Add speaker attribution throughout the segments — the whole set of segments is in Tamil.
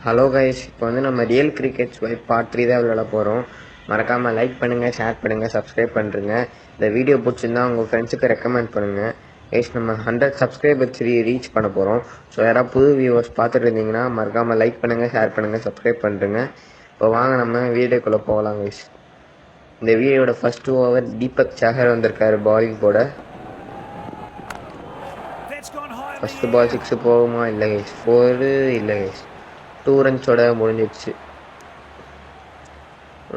Speaker 1: ஹலோ கைஸ், இப்போ வந்து நம்ம ரியல் கிரிக்கெட் ஸ்வைப் பார்ட் 3 தான் விளையாட போகிறோம். மறக்காமல் லைக் பண்ணுங்கள், ஷேர் பண்ணுங்கள், சப்ஸ்கிரைப் பண்ணுறங்க. இந்த வீடியோ பிடிச்சிருந்தா உங்கள் ஃப்ரெண்ட்ஸுக்கு ரெக்கமெண்ட் பண்ணுங்கள். கைஸ், நம்ம 100 சப்ஸ்கிரைபர்ஸ் ரீச் பண்ண போகிறோம். ஸோ யாராவது புது வியூவர்ஸ் பார்த்துட்டு இருந்தீங்கன்னா மறக்காமல் லைக் பண்ணுங்கள், ஷேர் பண்ணுங்கள், சப்ஸ்கிரைப் பண்ணுறங்க. இப்போ வாங்க நம்ம வீடியோக்குள்ளே போகலாம் கைஸ். இந்த வீடியோட ஃபர்ஸ்ட் ஓவர் தீபக் சஹர் வந்திருக்காரு பாலிங் போட. ஃபர்ஸ்ட் பால் 6 போகுமா? இல்லை கைஸ், 4 இல்லை கைஸ், 2 ரன்ஸோட முடிஞ்சிடுச்சு.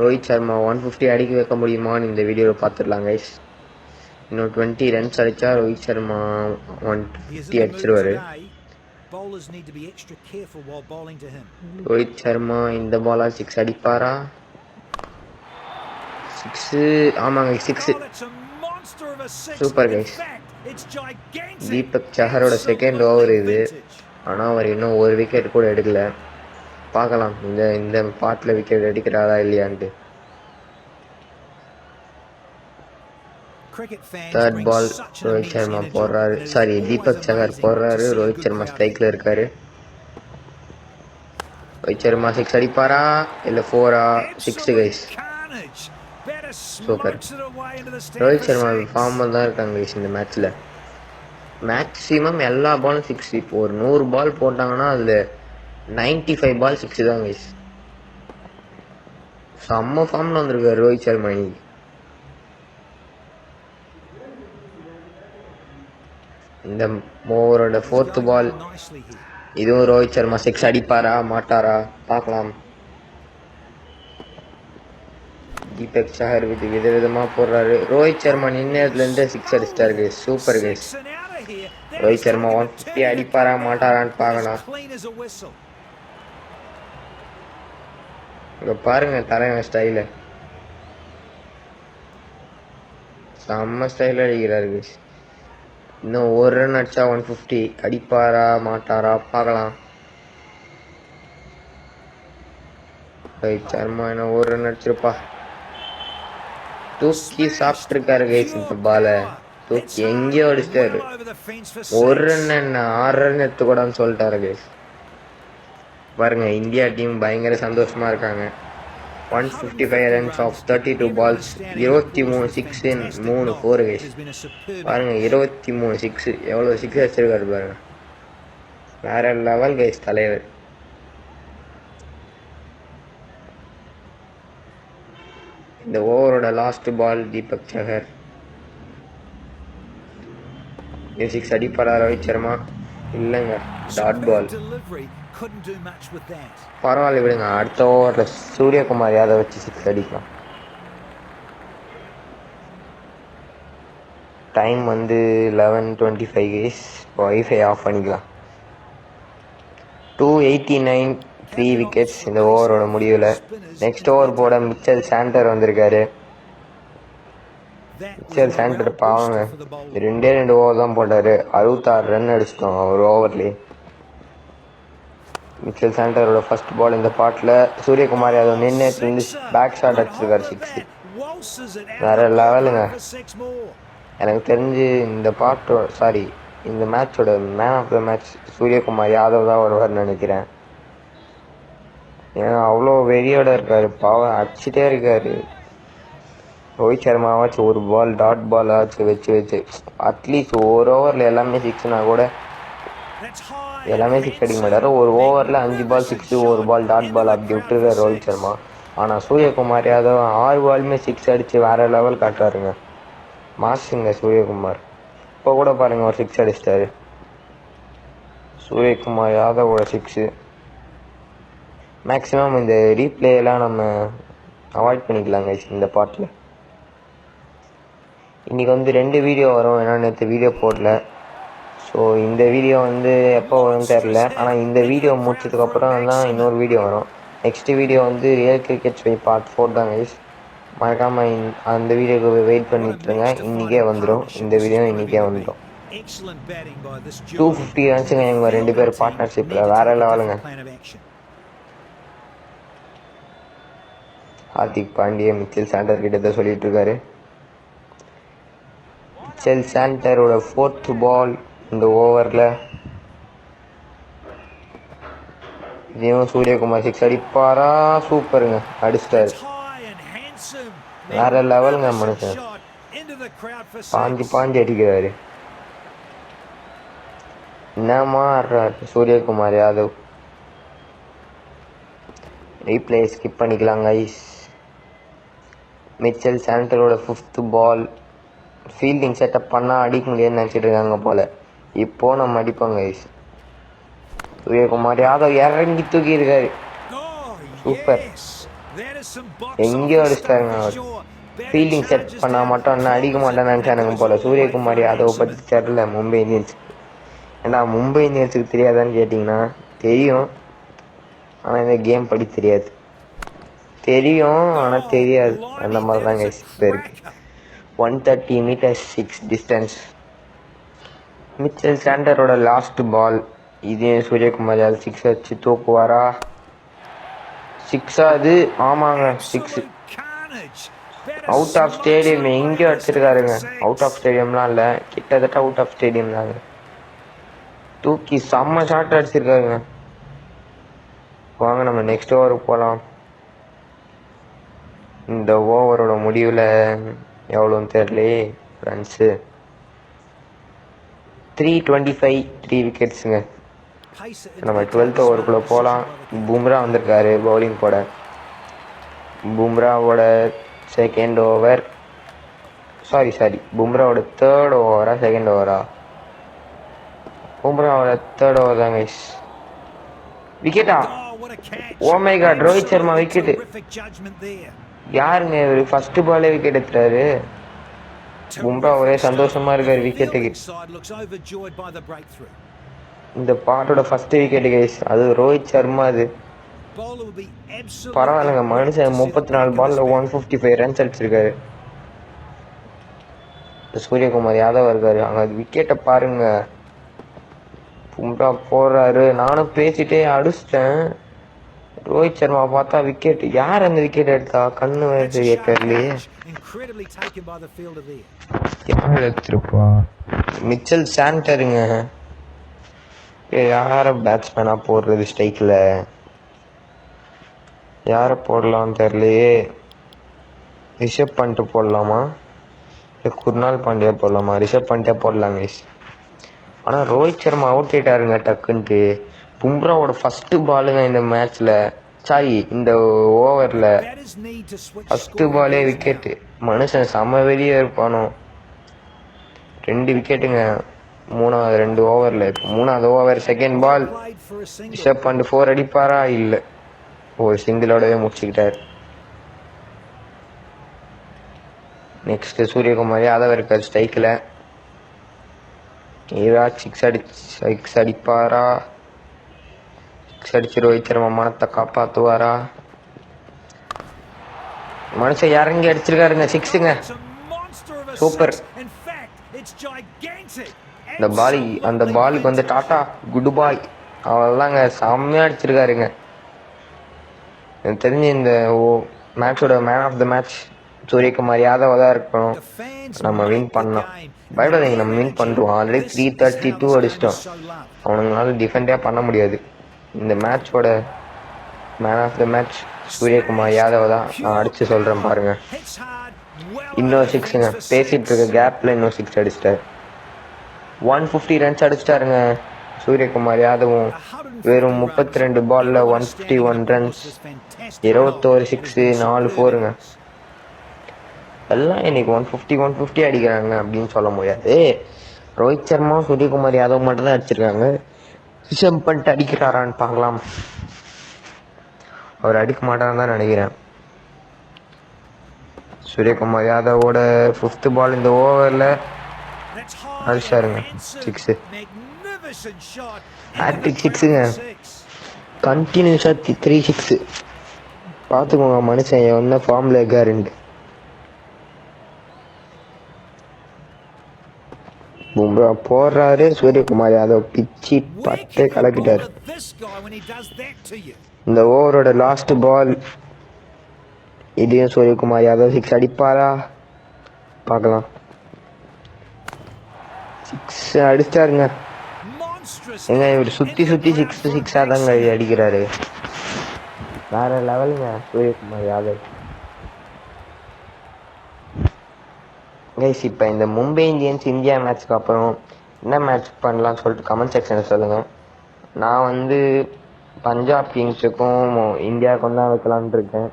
Speaker 1: ரோஹித் சர்மா 150 அடிக்க வைக்க முடியுமான்னு இந்த வீடியோவில் பார்த்துடலாம் கைஸ். இன்னும் 20 ரன்ஸ் அடித்தா ரோஹித் சர்மா 150 அடிச்சிருவாரு. ரோஹித் சர்மா இந்த பாலா 6 அடிப்பாரா? 6, ஆமாங்க 6. Super guys. தீபக் சஹரோட செகண்ட் ஓவர் இது. ஆனால் அவர் இன்னும் ஒரு விக்கெட் கூட எடுக்கல. பார்க்கலாம் இந்த பாட்டில் விக்கெட் எடுக்கிறாரா இல்லையான்ட்டு. தேர்ட் பால் ரோஹித் சர்மா போடுறாரு, சாரி தீபக் சஹர் போடுறாரு. ரோஹித் சர்மா ஸ்ட்ரைக்கில் இருக்காரு. ரோஹித் சர்மா 6 அடிப்பாரா இல்லை 4ஆ? 6 கைஸ். சூப்பர். ரோஹித் சர்மா ஃபார்மில் தான் இருக்காங்க கைஸ். இந்த மேட்ச்சில் மேக்ஸிமம் எல்லா பாலும் 6. இப்போ ஒரு 100 பால் போட்டாங்கன்னா அதில் 95 பால் 6 தான் கைஸ். செம்ம ஃபார்மில் வந்திருக்காரு ரோஹித் சர்மா இன்னைக்கு. இந்த ஓவரோட 4th பால், இதுவும் ரோஹித் சர்மா 6 அடிப்பாரா மாட்டாரா பார்க்கலாம். தீபக் சஹர் விதவிதமாக போடுறாரு. ரோஹித் சர்மா நின்னதுலேருந்து 6 அடிச்சிட்டாரு guys. Super guys. Rohit Sharma 150 அடிப்பாரா மாட்டாரான்னு பார்க்கலாம். இங்கே பாருங்க தலைவன் ஸ்டைலு, செம்ம ஸ்டைலில் அடிக்கிறாரு கைஸ். இன்னும் ஒரு ரன் அடிச்சா 150 அடிப்பாரா மாட்டாரா பார்க்கலாம். ரோஹித் சர்மா இன்னும் ஒரு ரன் அடிச்சிருப்பா. தூக்கி சாப்பிட்டுருக்காரு கைஸ். இந்த பாலை தூக்கி எங்கேயோ அடிச்சிட்டாரு. ஒரு ரன் என்ன 6 ரன் எடுத்துக்கூடான்னு சொல்லிட்டாரு கைஸ். பாருங்க, இந்தியா டீம் பயங்கர சந்தோஷமா இருக்காங்க. 155 ரன்ஸ் ஆஃப் 32 பால்ஸ், 23 6 3 4 கைஸ். பாருங்க 23 6, எவ்வளோ 6 அடிச்சிருக்காரு பாருங்க. வேற லெவல் கைஸ் தலைவர். இந்த ஓவரோட லாஸ்ட் பால் தீபக் சஹர் 6 அடிப்பாரா ரோஹித் சர்மா? இல்லைங்க, டாட் பால். பரவாயில்ல விடுங்க, அடுத்த ஓவரில் சூரியகுமார் யாதவ் வச்சு 6 அடிக்கலாம். டைம் வந்து 11:25 கைஸ். வைஃபை ஆஃப் பண்ணிக்கலாம். 289, 3 விக்கெட்ஸ் இந்த ஓவரோட முடிவில். நெக்ஸ்ட் ஓவர் போட மிச்சல் சாண்டர் வந்திருக்காரு. மிச்சல் சாண்டர் பாவங்க, 2 ஓவர் தான் போட்டார். 66 ரன் அடிச்சிட்டோம் ஒரு ஓவர்லேயே. மிச்சல் சாண்டரோட ஃபர்ஸ்ட் பால் இந்த பாட்டில். சூரியகுமார் யாதவ் நின்று பேக் ஷாட் அடிச்சிருக்காரு 6. வேற லெவலுங்க. எனக்கு தெரிஞ்சு இந்த இந்த மேட்சோட man of the match Suryakumar Yadav தான் வருவார்னு நினைக்கிறேன். ஏன்னா அவ்வளோ வெறியோட இருக்காரு, பாவம் அடிச்சுட்டே இருக்காரு. ரோஹித் சர்மாவாச்சும் ஒரு பால் டாட் பால் ஆச்சு வச்சு அட்லீஸ்ட் ஒரு ஓவரில் எல்லாமே 6னா கூட எல்லாமே 6 அடிக்க மாட்டாரு. ஒரு ஓவரில் 5 பால் 6, ஒரு பால் டாட் பால் அப்படி விட்டுருக்காரு ரோஹித் சர்மா. ஆனால் சூரியகுமார் யாதவ் 6 பாலுமே 6 அடித்து வேற லெவல் காட்டுறாருங்க. மாசுங்க சூரியகுமார். இப்போ கூட பாருங்க ஒரு 6 அடிச்சிட்டாரு. சூரியகுமார் யாதவோட 6. மேக்ஸிமம் இந்த ரீப்ளேலாம் நம்ம அவாய்ட் பண்ணிக்கலாங்க இந்த பாட்டில். இன்றைக்கி வந்து 2 வீடியோ வரும், ஏன்னா நேற்று வீடியோ போடல. ஸோ இந்த வீடியோ வந்து எப்போ வரும்னு தெரில. ஆனால் இந்த வீடியோ முடிச்சதுக்கப்புறம் தான் இன்னொரு வீடியோ வரும். நெக்ஸ்ட் வீடியோ வந்து ரியல் கிரிக்கெட் ஸ்வைப் பார்ட் 4 தான் கைஸ். மறக்காமல் அந்த வீடியோக்கு வெயிட் பண்ணிட்டுருங்க. இன்றைக்கே வந்துடும், இந்த வீடியோ இன்றைக்கே வந்துடும். 250 ரன்ஸுங்க இவங்க 2 பேர் பார்ட்னர்ஷிப்பில், வேற லெவலுங்க. ஹார்திக் பாண்டியா மிச்சல் சாண்டர் கிட்ட தான் சொல்லிட்டு இருக்காரு. மிச்சல் சாண்டரோட 4th பால் இந்த ஓவரில் இதையும் சூரியகுமார் சிக்ஸ் அடிப்பாரா? சூப்பருங்க, அடிச்சிட்டாரு. வேற லெவலுங்க மனுஷன், பாஞ்சு பாஞ்சு அடிக்கிறாரு. என்னமா ஆடுறாரு சூரியகுமார் யாதவ். ரீப்ளே ஸ்கிப் பண்ணிக்கலாம் கைஸ். மிச்சல் சாண்டரோட 5th பால். ஃபீல்டிங் செட்டப் பண்ணால் அடிக்க முடியாதுன்னு நினச்சிட்டு இருக்காங்க போல். இப்போது நம்ம அடிப்போம் கைஸ். சூரியகுமார் யாதவ் இறங்கி தூக்கி இருக்காரு. சூப்பர், எங்கேயோ அடிச்சிட்டாருங்க அவர். ஃபீல்டிங் செட் பண்ணால் மட்டும் என்ன அடிக்க மாட்டேன்னு நினச்சானுங்க போல். சூரியகுமார் யாதவ் பற்றி தெரில மும்பை இந்தியன்ஸ். ஏன்னா மும்பை இந்தியன்ஸுக்கு தெரியாதான்னு கேட்டிங்கன்னா தெரியும், ஆனால் இந்த கேம் படி தெரியாது. தெரியும் ஆனால் தெரியாது, அந்த மாதிரி தான் கைஸ் இப்போ இருக்குது. 130 meters 6 டிஸ்டன்ஸ். மிச்சல் சாண்டரோட லாஸ்ட் பால். இதே சூரியகுமார் யாதவ் சிக்ஸ் வச்சு தூக்குவாரா? சிக்ஸா அது? ஆமாங்க, சிக்ஸ். அவுட் ஆஃப் ஸ்டேடியம் எங்கேயோ அடிச்சிருக்காருங்க. அவுட் ஆஃப் ஸ்டேடியம்லாம் இல்லை, கிட்டத்தட்ட அவுட் ஆஃப் ஸ்டேடியம் தாங்க. தூக்கி செம்ம ஷாட் அடிச்சிருக்காருங்க. வாங்க நம்ம நெக்ஸ்ட் ஓவருக்கு போகலாம். இந்த ஓவரோட முடிவில் எவ்வளோன்னு தெரியலையே ரன்ஸு. 325, 3 விக்கெட்ஸுங்க. நம்ம 12th ஓவருக்குள்ளே போகலாம். பும்ரா வந்திருக்காரு பவுலிங் போட. பும்ராவோட செகண்ட் ஓவர், சாரி பும்ராவோட 3rd ஓவரா 2nd ஓவரா? பும்ராவோட 3rd ஓவர் தான் கைஸ். விக்கெட்டா? Oh my God, Rohit Sharma wicket. யாருங்க இவர் ஃபர்ஸ்ட் பாலே விக்கெட் எடுத்துறாரு. பும்ரா ஒரே சந்தோஷமா இருக்காரு விக்கெட்டுக்கு. இந்த பாட்டோட ஃபர்ஸ்ட் விக்கெட் கைஸ், அது ரோஹித் சர்மா. அது பரவாயில்லைங்க, மனுஷன் 34 பால்ல 155 ரன்ஸ் அடிச்சிருக்காரு. சூரியகுமார் யாதவ் இருக்காரு அங்க, விக்கெட்டை பாருங்க. பும்ரா போடுறாரு, நானும் பேசிட்டே அடிச்சிட்டேன். ரோஹித் சர்மா பார்த்தா விக்கெட். யார் அந்த விக்கெட் எடுத்தா? கண்ணு வருது ஏக்கர்லயே. யார் எடுத்திருப்பா? மிச்சல் சாண்டருங்க. யார பேட்ஸ்மேனா போடுறது ஸ்ட்ரைக்கில்? யாரை போடலான்னு தெரியலையே. ரிஷப் பண்ணிட்டு போடலாமா இல்லை குர்னால் பாண்டியா போடலாமா? ரிஷப் பண்ணிட்டே போடலாம் கைஸ். ஆனால் ரோஹித் சர்மா அவுட் ஆயிட்டாருங்க டக்குன்ட்டு. பும்ராவோட ஃபர்ஸ்ட் பாலுங்க இந்த மேட்ச்ல, சாரி இந்த ஓவரில் ஃபர்ஸ்ட் பாலே விக்கெட்டு. மனுஷன் செம வெளியே இருப்பானோ. 2 விக்கெட்டுங்க மூணாவது 2 ஓவரில். இப்போ 3வது over second ball. Rishabh Pant 4 அடிப்பாரா? இல்லை, ஒரு சிங்கிளோடவே முடிச்சுக்கிட்டார். நெக்ஸ்ட் சூரியகுமார் யாதவ் இருக்கார் ஸ்ட்ரைக்கில். யுவராஜ் சிக்ஸ் அடிப்பாரா? சிக்ஸ் அடிச்சு ரோஹித் சர்மா மனத்தை காப்பாற்றுவாரா? மனுஷன் இறங்கி அடிச்சிருக்காருங்க, சிக்ஸுங்க. சூப்பர். அந்த பாலுக்கு வந்து டாட்டா குட் பாய். அவள்தாங்க செம்மையாக அடிச்சிருக்காருங்க. எனக்கு தெரிஞ்சு இந்த மேட்சோட man of the match Suryakumar Yadav தான் இருக்கணும். நம்ம வின் பண்ணோம். பயப்படாதீங்க, நம்ம வின் பண்ணுறோம். ஆல்ரெடி 332 அடிச்சிட்டோம். அவனுங்களால டிஃபெண்டே பண்ண முடியாது. இந்த மேட்சோட man of the match Suryakumar Yadav தான். நான் அடித்து சொல்கிறேன் பாருங்க. இன்னொரு சிக்ஸுங்க, பேசிகிட்டு இருக்க கேப்பில் இன்னொரு 6 அடிச்சிட்டார். 150 ரன்ஸ் அடிச்சிட்டாருங்க சூரியகுமார் யாதவும். வெறும் 32 பால்ல 151 ரன்ஸ், 21 சிக்ஸு, 4 4ங்க. எல்லாம் இன்னைக்கு 150 அடிக்கிறாங்க அப்படின்னு சொல்ல முடியாது. ரோஹித் சர்மா சூரியகுமார் யாதவ் மட்டும் தான் அடிச்சிருக்காங்க. ரிஷப் பண்ட் அடிக்கிறாரான்னு பார்க்கலாம். அவர் அடிக்க மாட்டான்னு தான் நினைக்கிறேன். சூரியகுமார் யாதவோட 5th பால் இந்த ஓவரில் அடிச்சாருங்க, 6. ஹேட்ரிக் 6ங்க, கண்டினியூஸாக 3 6. பார்த்துக்கோங்க மனுஷன் என்ன ஃபார்மில் இருக்காருன்ட்டு. பும்ரா போடுறாரு, சூரியகுமார் யாதவ் பிச்சு பட்டே கலக்கிட்டாரு. இந்த ஓவரோட லாஸ்ட் பால். இதையும் சூரியகுமார் யாதவ் 6 அடிப்பாரா? பார்க்கலாம். 6 அடிச்சிட்டாருங்க. எங்க இவர் சுற்றி சுற்றி சிக்ஸாக தாங்க அடிக்கிறாரு. வேற லெவலுங்க சூரியகுமார் யாதவ். கைஸ் இப்போ இந்த மும்பை இந்தியன்ஸ் இந்தியா மேட்ச்க்கு அப்புறம் என்ன மேட்ச் பண்ணலாம்னு சொல்லிட்டு கமெண்ட் செக்ஷனில் சொல்லுங்கள். நான் வந்து பஞ்சாப் கிங்ஸுக்கும் இந்தியாவுக்கும் தான் வைக்கலான்ட்டு இருக்கேன்.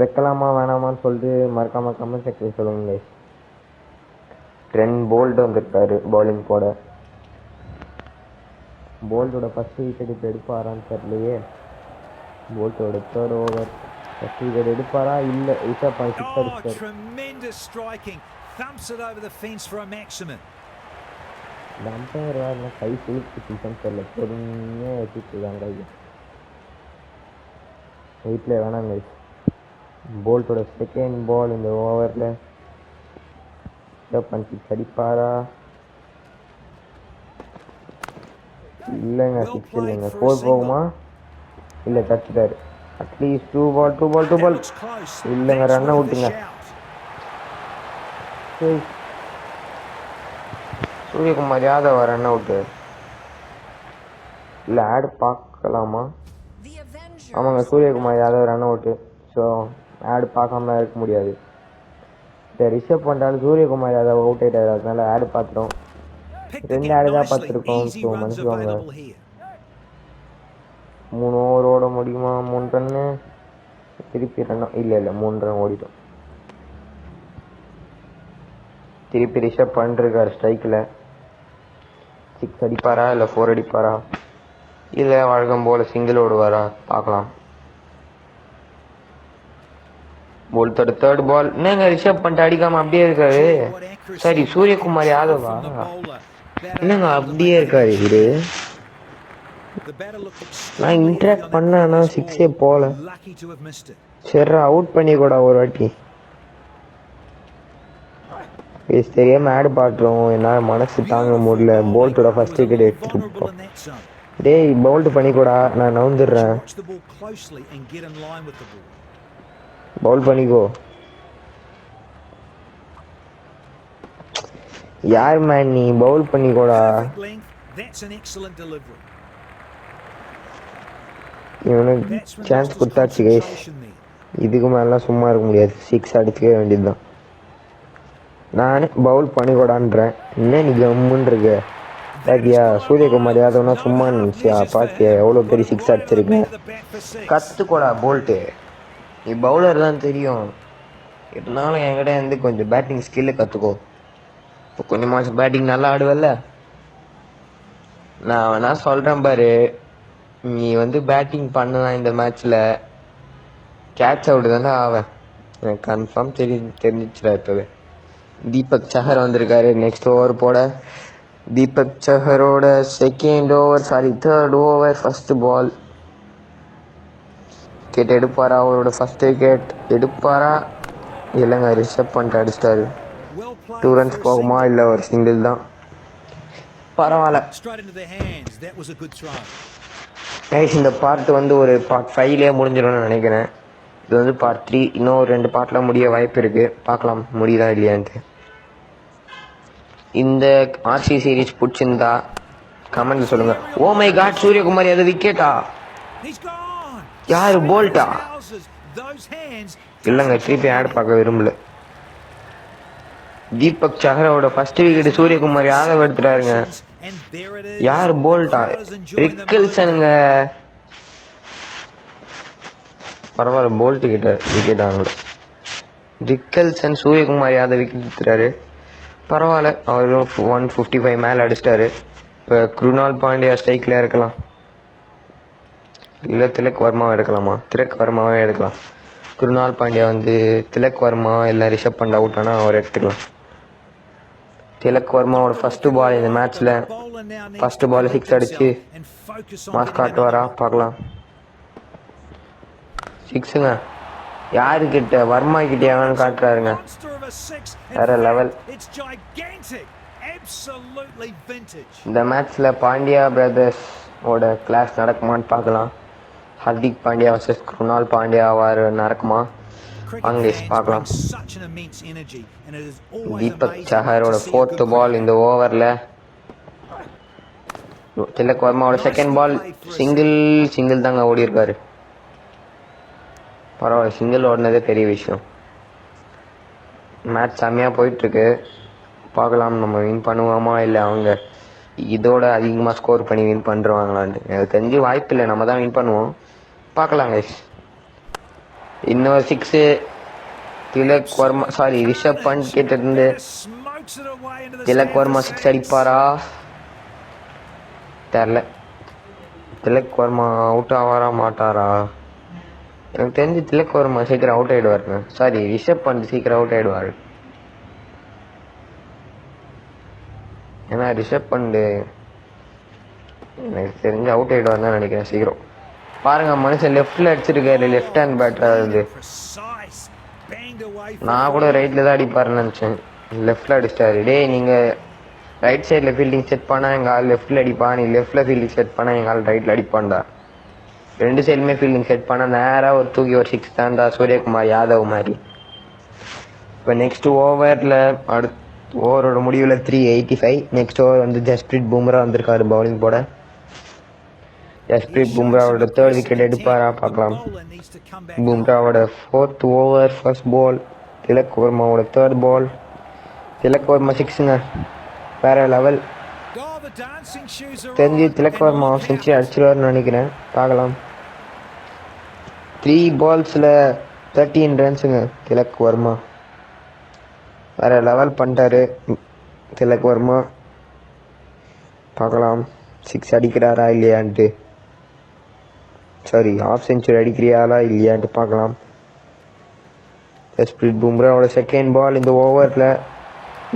Speaker 1: வைக்கலாமா வேணாமான்னு சொல்லிட்டு மறக்காமல் கமெண்ட் செக்ஷன் சொல்லுங்கள் கைஸ். ட்ரெண்ட் போல்ட் வந்திருக்காரு பவுலிங் போட. போல்ட்டோட ஃபஸ்ட் விக்கெட் இப்போ எடுப்பாரான்னு தெரியலையே. போல்ட்டோட தேர்ட் ஓவர் ஃபஸ்ட் விக்கெட் எடுப்பாரா இல்லை ரிஷப் பண்ட் சிக்ஸ் அடிச்சாரு. இந்த அம்பையர் வேறு கை சுழுக்கு சீசன் தெரியல, பொறுமையாக வச்சுருக்காங்க. வீட்டில் வேணாங்க. போல்ட்டோட செகண்ட் பால் இந்த ஓவரில் ரிஷப் பண்ட் சிக்ஸ் அடிப்பாரா இல்லைங்க. சிக்ஸ் இல்லைங்க, 4 போகுமா இல்லை தச்சுட்டாரு. அட்லீஸ்ட் 2 பால் இல்லைங்க, ரன் அவுட்டுங்க. சூரியகுமார் யாதவ் ரன் அவுட்டு இல்லை ஆடு பார்க்கலாமா? ஆமாங்க, Suryakumar Yadav run out. So ஆடு பார்க்காம இருக்க முடியாது. சரி, ரிஷப் பண்ணாலும் சூரியகுமார் யாதவ் அவுட் ஆகிட்டாரு, அதனால ஆடு பார்த்துட்டோம். 2 ஆடு தான் பார்த்துருக்கோம். ஸோ மனுஷங்க 3 ஓவர் ஓட முடியுமா? 3 ரன்னு திருப்பி ரன் இல்லை 3 ரன் ஓடிட்டோம். திருப்பி ரிஷப் பண்ணிருக்காரு ஸ்ட்ரைக்கில். 6 அடிப்பாரா இல்லை 4 அடிப்பாரா இல்லை வழக்கம் போல் சிங்கிள் ஓடுவாரா பார்க்கலாம். போல்ட்டோட தேர்ட் பால் என்னங்க ரிஷப் பண்ணிட்டு அடிக்காம அப்படியே இருக்காரு. சரி, சூரியகுமார் யாதவா என்னங்க அப்படியே இருக்காரு இவரு. நான் இன்ட்ராக்ட் பண்ணேன்னா 6 போல. சரி, அவுட் பண்ணி கூட ஒரு வாட்டி. தெரியாம ஆடு பாட்டுறோம், என்னால் மனசு தாங்க முடியல. போல்ட்டோட ஃபர்ஸ்ட் விக்கெட் எடுத்துருப்போம். டேய் பவுல்ட் பண்ணிக்கூடா, நான் நவுந்துடுறேன். பவுல் பண்ணிக்கோ. யார் மேன் நீ? பவுல் பண்ணிக்கோடா. இவனுக்கு சான்ஸ் கொடுத்தாச்சு கைஸ். இதுக்கு மேலாம் சும்மா இருக்க முடியாது. 6 அடிச்சுக்க வேண்டியதுதான். நான் பவுல் பண்ணிக்கூடான்றேன். என்ன நீ கம்முன்னு இருக்க? பாத்தியா சூரியகுமார் யாதவ்னா சும்மா இருந்துச்சியா? பாத்தியா எவ்வளோ பெரிய 6 அடிச்சிருக்கேன். கற்றுக்கோடா போல்ட்டு, நீ பவுலர் தான் தெரியும். இருந்தாலும் என்கிட்ட இருந்து கொஞ்சம் பேட்டிங் ஸ்கில்லு கற்றுக்கோ. இப்போ கொஞ்சமாச்சும் பேட்டிங் நல்லா ஆடுவல்ல. நான் வேணா சொல்கிறேன் பாரு, நீ வந்து பேட்டிங் பண்ணலாம் இந்த மேட்ச்சில் கேட்ச் அவுட் தானே ஆவேன். எனக்கு கன்ஃபார்ம் தெரிஞ்சிச்சுடா இப்போவே. தீபக் சஹர் வந்திருக்காரு நெக்ஸ்ட் ஓவர் போட. தீபக் சஹரோட third over first ball. Wicket எடுப்பாரா? அவரோட ஃபர்ஸ்ட் விக்கெட் எடுப்பாரா? இல்லைங்க, ரிஷப் பண்ணிட்டு அடிச்சிட்டாரு. 2 ரன்ஸ் போகுமா இல்லை ஒரு சிங்கிள் தான்? பரவாயில்ல. இந்த பார்ட் வந்து ஒரு பார்ட் 5லேயே முடிஞ்சிடும்னு நினைக்கிறேன். இது வந்து பார்ட் 3. இன்னும் 2 பார்ட்டில் முடிய வாய்ப்பு இருக்குது. பார்க்கலாம் முடியுதா இல்லையான்ட்டு. இந்த ஆர்சி சீரீஸ் பிடிச்சிருந்தா கமெண்ட்ல சொல்லுங்க. Oh my God, Suryakumar Yadav விக்கெட்டா? யாரு போல்ட்டா? இல்லைங்க, திருப்பி ஆட் பார்க்க விரும்பல. தீபக் சஹரோட ஃபர்ஸ்ட் விக்கெட் சூரியகுமார் யாதவ் எடுத்துட்டாருங்க. யார் போல்ட்டா? ரிக்கல்சனுங்க. பரவாயில்ல, போல்ட் கிட்ட விக்கெட் ஆகல. ரிக்கல்சன் சூரியகுமார் யாதவ் விக்கெட் எடுத்துட்டாரு. பரவாயில்ல, அவரும் 155 மேலே அடிச்சிட்டாரு. இப்போ குருணால் பாண்டியா ஸ்ட்ரைக்கில் இருக்கலாம், இல்லை திலக் வர்மாவை எடுக்கலாமா? திலக் வர்மாவே எடுக்கலாம். குருணால் பாண்டியா வந்து திலக் வர்மா இல்லை ரிஷப் பண்ட் அவுட் ஆனால் அவர் எடுத்துக்கலாம். திலக் வர்மாவோட ஃபர்ஸ்ட் பால் இந்த மேட்ச்சில் ஃபர்ஸ்ட் பால் 6 அடிச்சு மாஸ் காட்டுவாரா பார்க்கலாம். 6ங்க. யாருக்கிட்ட? வர்மா கிட்டேயான்னு காட்டுறாருங்க. வேற லெவல். இந்த மேட்ச்சில் பாண்டியா பிரதர்ஸ் ஓட கிளாஸ் நடக்குமான்னு பார்க்கலாம். ஹர்திக் பாண்டியா வர்சஸ் குருணால் பாண்டியா நடக்குமா? அங்கே பார்க்கலாம். தீபக் சஹரோட 4th பால் இந்த ஓவரில் திலக் வர்மாவோட செகண்ட் பால் சிங்கிள் தாங்க ஓடி இருக்காரு. பரவாயில்ல, சிங்கிள் ஓடினதே பெரிய விஷயம். மேட்ச் செம்மையாக போயிட்டுருக்கு. பார்க்கலாம் நம்ம வின் பண்ணுவோமா இல்லை அவங்க இதோட அதிகமாக ஸ்கோர் பண்ணி வின் பண்ணுறாங்களான்ட்டு. எனக்கு தெரிஞ்சு வாய்ப்பு இல்லை, நம்ம தான் வின் பண்ணுவோம். பார்க்கலாம் கைஸ். இன்னொரு 6 திலக் வர்மா ரிஷப் பண்ட் கிட்ட இருந்து திலக் வர்மா 6 அடிப்பாரா தெரில. திலக் வர்மா அவுட் ஆவாரா மாட்டாரா? எனக்கு தெரிஞ்சு திலக் வர்மா சீக்கிரம் அவுட் ஆகிடுவாருங்க. ரிஷப் பண்ட் சீக்கிரம் அவுட் ஆகிடுவார். ஏன்னா ரிஷப் பண்ட் எனக்கு தெரிஞ்சு அவுட் ஆகிடுவார் தான் நினைக்கிறேன் சீக்கிரம். பாருங்க, மனுஷன் லெஃப்டில் அடிச்சிருக்காரு, லெஃப்ட் ஹேண்ட் பேட்டர். அது நான் கூட ரைட்டில் தான் அடிப்பாருன்னு நினச்சேன், லெஃப்டில் அடிச்சிட்டாரு. டே நீங்கள் ரைட் சைடில் ஃபீல்டிங் செட் பண்ணால் எங்கள் ஆள் லெஃப்டில் அடிப்பான், நீ லெஃப்டில் ஃபீல்டிங் செட் பண்ணால் எங்கள் ஆள் ரைட்டில் அடிப்பான்டா. 2 சைடுமே ஃபீல்டிங் செட் பண்ணால் நேராக ஒரு தூக்கி ஒரு 6 தான்டா, சூரியகுமார் யாதவ் மாதிரி. இப்போ நெக்ஸ்ட் ஓவரில் ஓவரோட முடிவில் 385. நெக்ஸ்ட் ஓவர் வந்து ஜஸ்பிரீத் பும்ரா வந்திருக்காரு பவுலிங் போட. ஜஸ்பிரீத் பும்ராவோட 3rd விக்கெட் எடுப்பாரா பார்க்கலாம். பும்ராவோட 4th over first ball. Tilak வர்மாவோட 3rd பால். திலக் வர்மா 6ங்க, வேற லெவல். தெரிஞ்சு திலக் வர்மா செஞ்சுரி அடிச்சிருவாருன்னு நினைக்கிறேன், பார்க்கலாம். 3 பால்ஸில் 13 ரன்ஸுங்க திலக் வர்மா. வேற லெவல் பண்ணிட்டாரு திலக் வர்மா. பார்க்கலாம் 6 அடிக்கிறாரா இல்லையான்ட்டு. ஹாஃப் செஞ்சுரி அடிக்கிறாரா இல்லையான்ட்டு பார்க்கலாம். ஜஸ்பிரீத் பும்ராவோட 2nd பால் இந்த ஓவரில்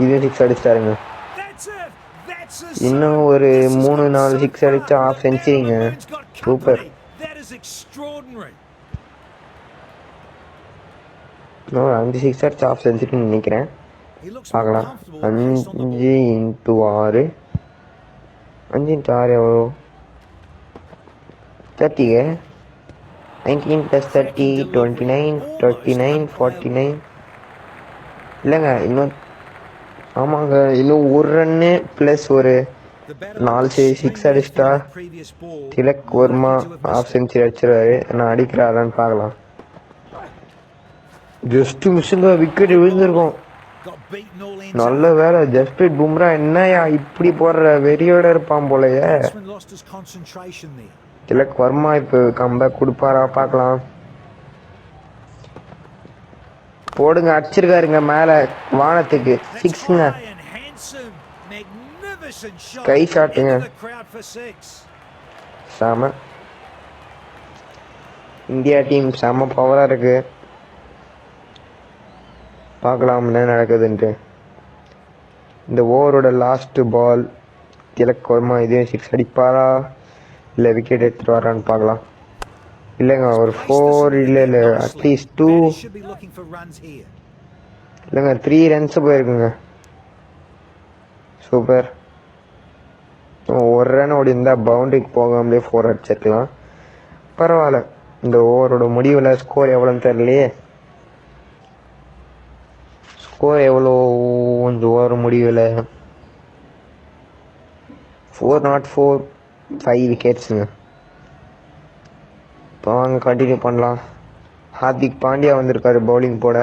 Speaker 1: இது 6 அடிச்சிட்டாருங்க. இன்னும் ஒரு 3-4 6 அடிச்சா ஹாஃப் செஞ்சுரிங்க. சூப்பர். 5 6 அடிச்சா ஹாஃப் செஞ்சுரின்னு நினைக்கிறேன், பார்க்கலாம். 5x6 எவ்வளோ? 30. 19 + 30 29 39 49. இல்லைங்க, இன்னும் ஆமாங்க, இன்னும் ஒரு ரன்னு ப்ளஸ் ஒரு 4 6 அடிச்சிட்டா திலக் வர்மா ஹாஃப் செஞ்சுரி அடிச்சிருவாரு. நான் அடிக்கிறாரான்னு பார்க்கலாம். ஜஸ்ட் மிஸ்ஸுங்க, விக்கெட் விழுந்திருக்கும். நல்ல வேலை. ஜஸ்பிரீத் பும்ரா என்னையா இப்படி போடுற, வெறியோட இருப்பான் போலயே. திலக் வர்மா இப்போ கம்பேக் கொடுப்பாரா பார்க்கலாம். போடுங்க, அடிச்சிருக்காருங்க மேலே வானத்துக்கு 6ங்க. கை ஷாட்டுங்க, செம. இந்தியா டீம் செம பவராக இருக்கு. பார்க்கலாம் என்ன நடக்குதுன்ட்டு. இந்த ஓவரோட லாஸ்ட் பால். திலக் வர்மா இதையும் 6 அடிப்பாரா இல்லை விக்கெட் எடுத்துட்டு வரான்னு பார்க்கலாம். இல்லைங்க, ஒரு 4 இல்லை அட்லீஸ்ட் 2 இல்லைங்க 3 ரன்ஸ் போயிருக்குங்க. சூப்பர். ஒரு ரன் ஓடி இருந்தால் பவுண்டரிக்கு போகாமலே 4 அடிச்சிருக்கலாம். பரவாயில்ல. இந்த ஓவரோட முடிவில் ஸ்கோர் எவ்வளோன்னு தெரியலையே. ஸ்கோர் எவ்வளோ இந்த ஓவர் முடிவில்? 404, 5 விக்கெட்ஸுங்க. இப்போ வாங்க கண்டினியூ பண்ணலாம். ஹார்திக் பாண்டியா வந்திருக்காரு பவுலிங் போட.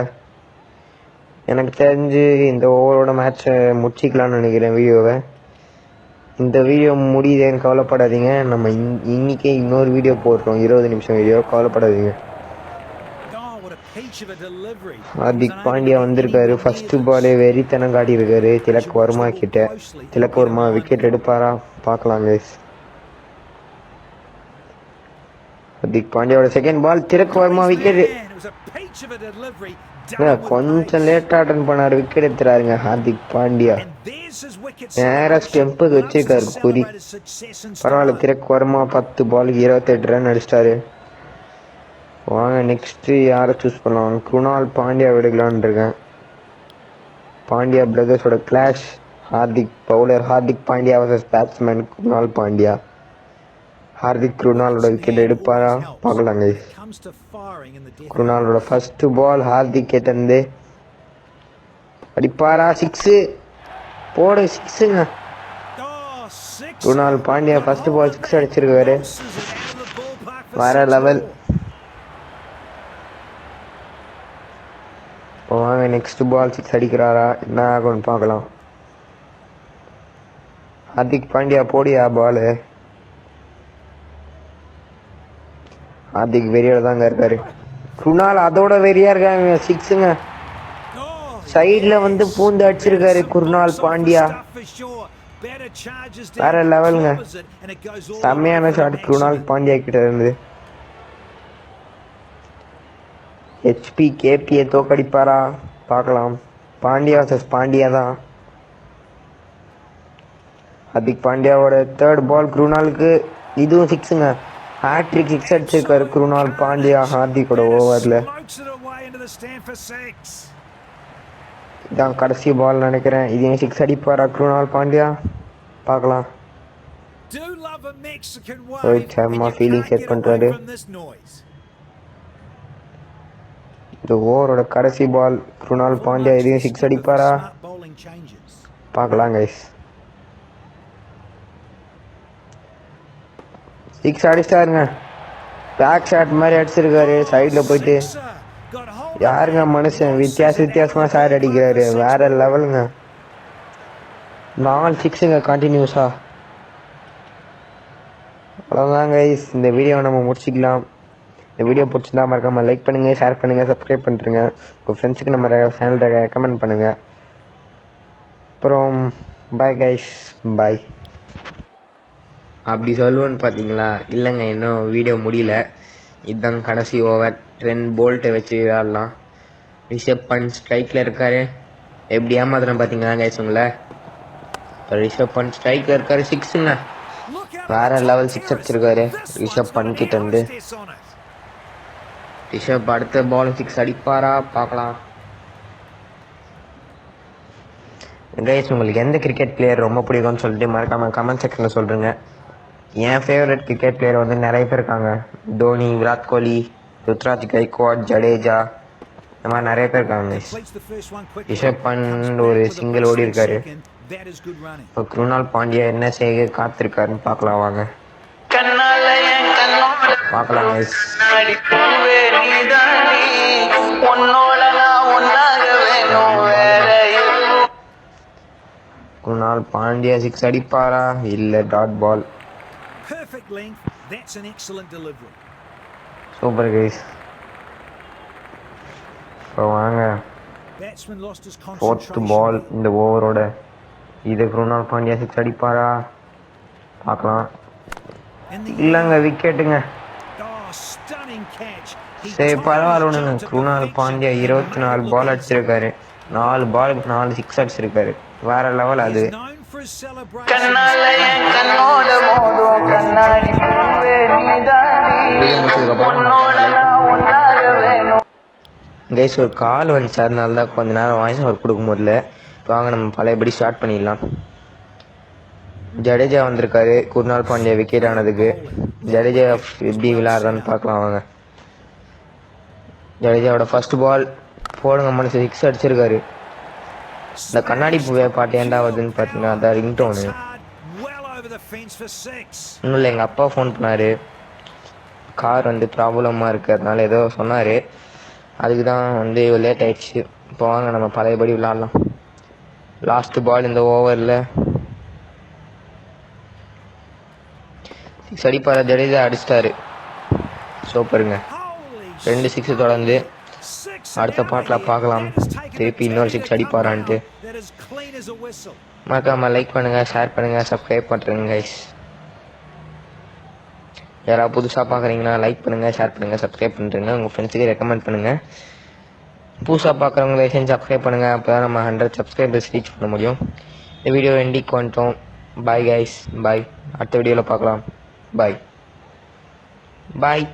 Speaker 1: எனக்கு தெரிஞ்சு இந்த ஓவரோட மேட்சை முடிச்சிக்கலான்னு நினைக்கிறேன் வீடியோவை. இந்த வீடியோ முடியுதுன்னு கவலைப்படாதீங்க. நம்ம இன்னைக்கே இன்னொரு வீடியோ போடுறோம், 20 நிமிஷம் வீடியோ, கவலைப்படாதீங்க. ஹார்திக் பாண்டியா வந்திருக்காரு. ஃபர்ஸ்ட் பாலே வெறித்தனம் காட்டியிருக்காரு திலக் வர்மா கிட்ட. திலக் வர்மா விக்கெட் எடுப்பாரா பார்க்கலாம் கைஸ். ஹார்திக் பாண்டியாவோட 2nd பால். திலக் வர்மா விக்கெட். கொஞ்சம் லேட்டா அட்டன் பண்ணாரு, விக்கெட் எடுத்துறாருங்க ஹார்திக் பாண்டியா. நேரா ஸ்டெம்புக்கு வச்சிருக்காரு குறி. பரவாயில்ல, திலக் வர்மா 10 பாலுக்கு 28 ரன் அடிச்சிட்டாரு. வாங்க நெக்ஸ்ட் யாரை சூஸ் பண்ணலாம். குணால் பாண்டியா எடுக்கலான்னு இருக்கேன். பாண்டியா பிரதர்ஸோட clash. Hardik bowler Hardik Pandya vs batsman Kunal Pandya. Hardik குணாலோட விக்கெட் எடுப்பாரா பார்க்கலாங்க. குணாலோட ஃபர்ஸ்ட் பால் ஹார்திக் கிட்டேருந்து அடிப்பாரா? 6 போடு, 6ங்க. குருணால் பாண்டியா ஃபர்ஸ்ட் பால் 6 அடிச்சிருக்காரு. வேற லெவல். வாங்க நெக்ஸ்ட் பால் 6 அடிக்கிறாரா என்ன ஆகும்னு பார்க்கலாம். ஹார்திக் பாண்டியா போடியா பாலு. ஹார்திக் வெறியோட தாங்க இருக்காரு. குருணால் அதோட வெறியா இருக்காங்க. 6ங்க சைட்ல வந்து பூந்து அடிச்சிருக்காரு குருணால் பாண்டியா. வேற லெவலுங்க. செம்மையான ஷாட் குருணால் பாண்டியா கிட்ட இருந்து. ஹெச்பி கேபியை தோக்கடிப்பாரா பார்க்கலாம். பாண்டியா வர்சஸ் பாண்டியா தான். ஹார்திக் பாண்டியாவோட தேர்ட் பால் குருணாலுக்கு. இதுவும் 6ங்க. ஹேட்ரிக் 6 அடிச்சிருக்காரு குருணால் பாண்டியா ஹார்திக்கோட ஓவர்ல. இதான் கடைசி பால் நினைக்கிறேன். இதையும் 6 அடிப்பாரா குருணால் பாண்டியா பார்க்கலாம். ரோஹித் சர்மா ஃபீலிங் செட் பண்றாரு. இந்த ஓவரோட கடைசி பால் குருணால் பாண்டியா இதையும் 6 அடிப்பாரா பார்க்கலாம் கைஸ். 6 அடிச்சிட்டாருங்க. பேக் ஷாட் மாதிரி அடிச்சிருக்காரு சைட்ல போயிட்டு. யாருங்க மனுஷன் வித்தியாசமா ஷாட் அடிக்கிறாரு. வேற லெவலுங்க. 4 6ங்க கண்டினியூஸா. அவ்வளோதான் கைஸ். இந்த வீடியோவை நம்ம முடிச்சிக்கலாம். இந்த வீடியோ பிடிச்சிருந்தா மறக்காம லைக் பண்ணுங்க, ஷேர் பண்ணுங்க, சப்ஸ்கிரைப் பண்ணிருங்க. உங்கள் ஃப்ரெண்ட்ஸுக்கு நம்ம சேனலை ரெக்கமெண்ட் பண்ணுங்க. அப்புறம் பாய் கைஸ், பாய். அப்படி சொல்லுவேன்னு பார்த்தீங்களா? இல்லைங்க, இன்னும் வீடியோ முடியல. இதுதான் கடைசி ஓவர். ட்ரெண்ட் போல்ட்டை வச்சு விளையாடலாம். ரிஷப் பண்ட் ஸ்ட்ரைக்கில் இருக்காரு. எப்படி ஏமாத்துறேன் பார்த்தீங்களா கைஸ் உங்களை. ரிஷப் பண்ட் ஸ்ட்ரைக்கில் இருக்காரு. 6ங்க. வேற லெவல் 6 அடிச்சிருக்காரு ரிஷப் பண்ட் கிட்ட இருந்து. ரிஷப் அடுத்த பால் 6 அடிப்பாரா பார்க்கலாம். கைஸ் உங்களுக்கு எந்த கிரிக்கெட் பிளேயர் ரொம்ப பிடிக்கும்னு சொல்லிட்டு மறக்காம கமெண்ட் செக்ஷனில் சொல்லுங்க. என் ஃபேவரட் கிரிக்கெட் பிளேயர் வந்து நிறைய பேர் இருக்காங்க. தோனி, விராட் கோலி, ருத்ராஜ் கைக்வாட், ஜடேஜா, இந்த மாதிரி நிறைய பேர் இருக்காங்க. ரிஷப் பண்ட் ஒரு சிங்கிள் ஓடி இருக்காரு. இப்போ குருணால் பாண்டியா என்ன செய்ய காத்திருக்காருன்னு பார்க்கலாம் வாங்க. பார்க்கலாம் கைஸ். குருணால் பாண்டியா 6 அடிப்பாரா இல்ல டாட் பால். Super guys. இப்போ வாங்க 4th பால் இந்த ஓவரோட. இது குருணால் பாண்டியா 6 அடிப்பாரா பார்க்கலாம். இல்லைங்க, விக்கெட்டுங்க. சரி பரவாயில்ல. குருணால் பாண்டியா 24 பால் அடிச்சிருக்காரு. 4 பாலுக்கு 4 6 அடிச்சிருக்காரு. வேற லெவல் அது. கைஸ் ஒரு கால் வந்துச்சு, அதனால தான் கொஞ்ச நேரம் வாய்ஸ் ஓவர் கொடுக்க முடியல. வாங்க நம்ம பழையபடி ஸ்டார்ட் பண்ணிடலாம். ஜடேஜா வந்திருக்காரு குருணால் பாண்டியா விக்கெட் ஆனதுக்கு. ஜடேஜா எப்படி விளையாடுறான்னு பார்க்கலாம் வாங்க. ஜடேஜாவோட ஃபர்ஸ்ட் பால் போடுங்க மனுஷன் 6 அடிச்சிருக்காரு. இந்த கண்ணாடி பூவே பாட்டு ஏண்டா வருதுன்னு பார்த்தீங்கன்னா அதான் ரிங்டோனு. இன்னும் இல்லை, எங்கள் அப்பா ஃபோன் பண்ணார். கார் வந்து ப்ராப்ளமாக இருக்குது, அதனால ஏதோ சொன்னார். அதுக்கு தான் வந்து லேட் ஆயிடுச்சு. இப்போ வாங்க நம்ம பழையபடி விளாட்லாம். லாஸ்ட் பால் இந்த ஓவரில் 6 அடிப்பாரா ஜடேஜா அடிச்சிட்டாரு. சூப்பருங்க. 2 6 தொடர்ந்து. அடுத்த பாட்டில் பார்க்கலாம் திருப்பி இன்னொரு 6 அடிப்பாரான்ட்டு. மறக்காம லைக் பண்ணுங்க, ஷேர் பண்ணுங்க, சப்ஸ்கிரைப் பண்ணுறேங்க கைஸ். யாராவது புதுசாக பார்க்குறீங்கன்னா லைக் பண்ணுங்கள், ஷேர் பண்ணுங்கள், சப்ஸ்கிரைப் பண்ணுறேங்க. உங்கள் ஃப்ரெண்ட்ஸுக்கு ரெக்கமெண்ட் பண்ணுங்கள். புதுசாக பார்க்குறவங்கள செஞ்சு சப்ஸ்கிரைப் பண்ணுங்கள். அப்போ தான் நம்ம 100 சப்ஸ்கிரைபர்ஸ் ரீச் பண்ண முடியும். இந்த வீடியோ எண்டிக்கு வந்துட்டோம். பாய் கைஸ், பாய். அடுத்த வீடியோவில் பார்க்கலாம். பாய் பாய்.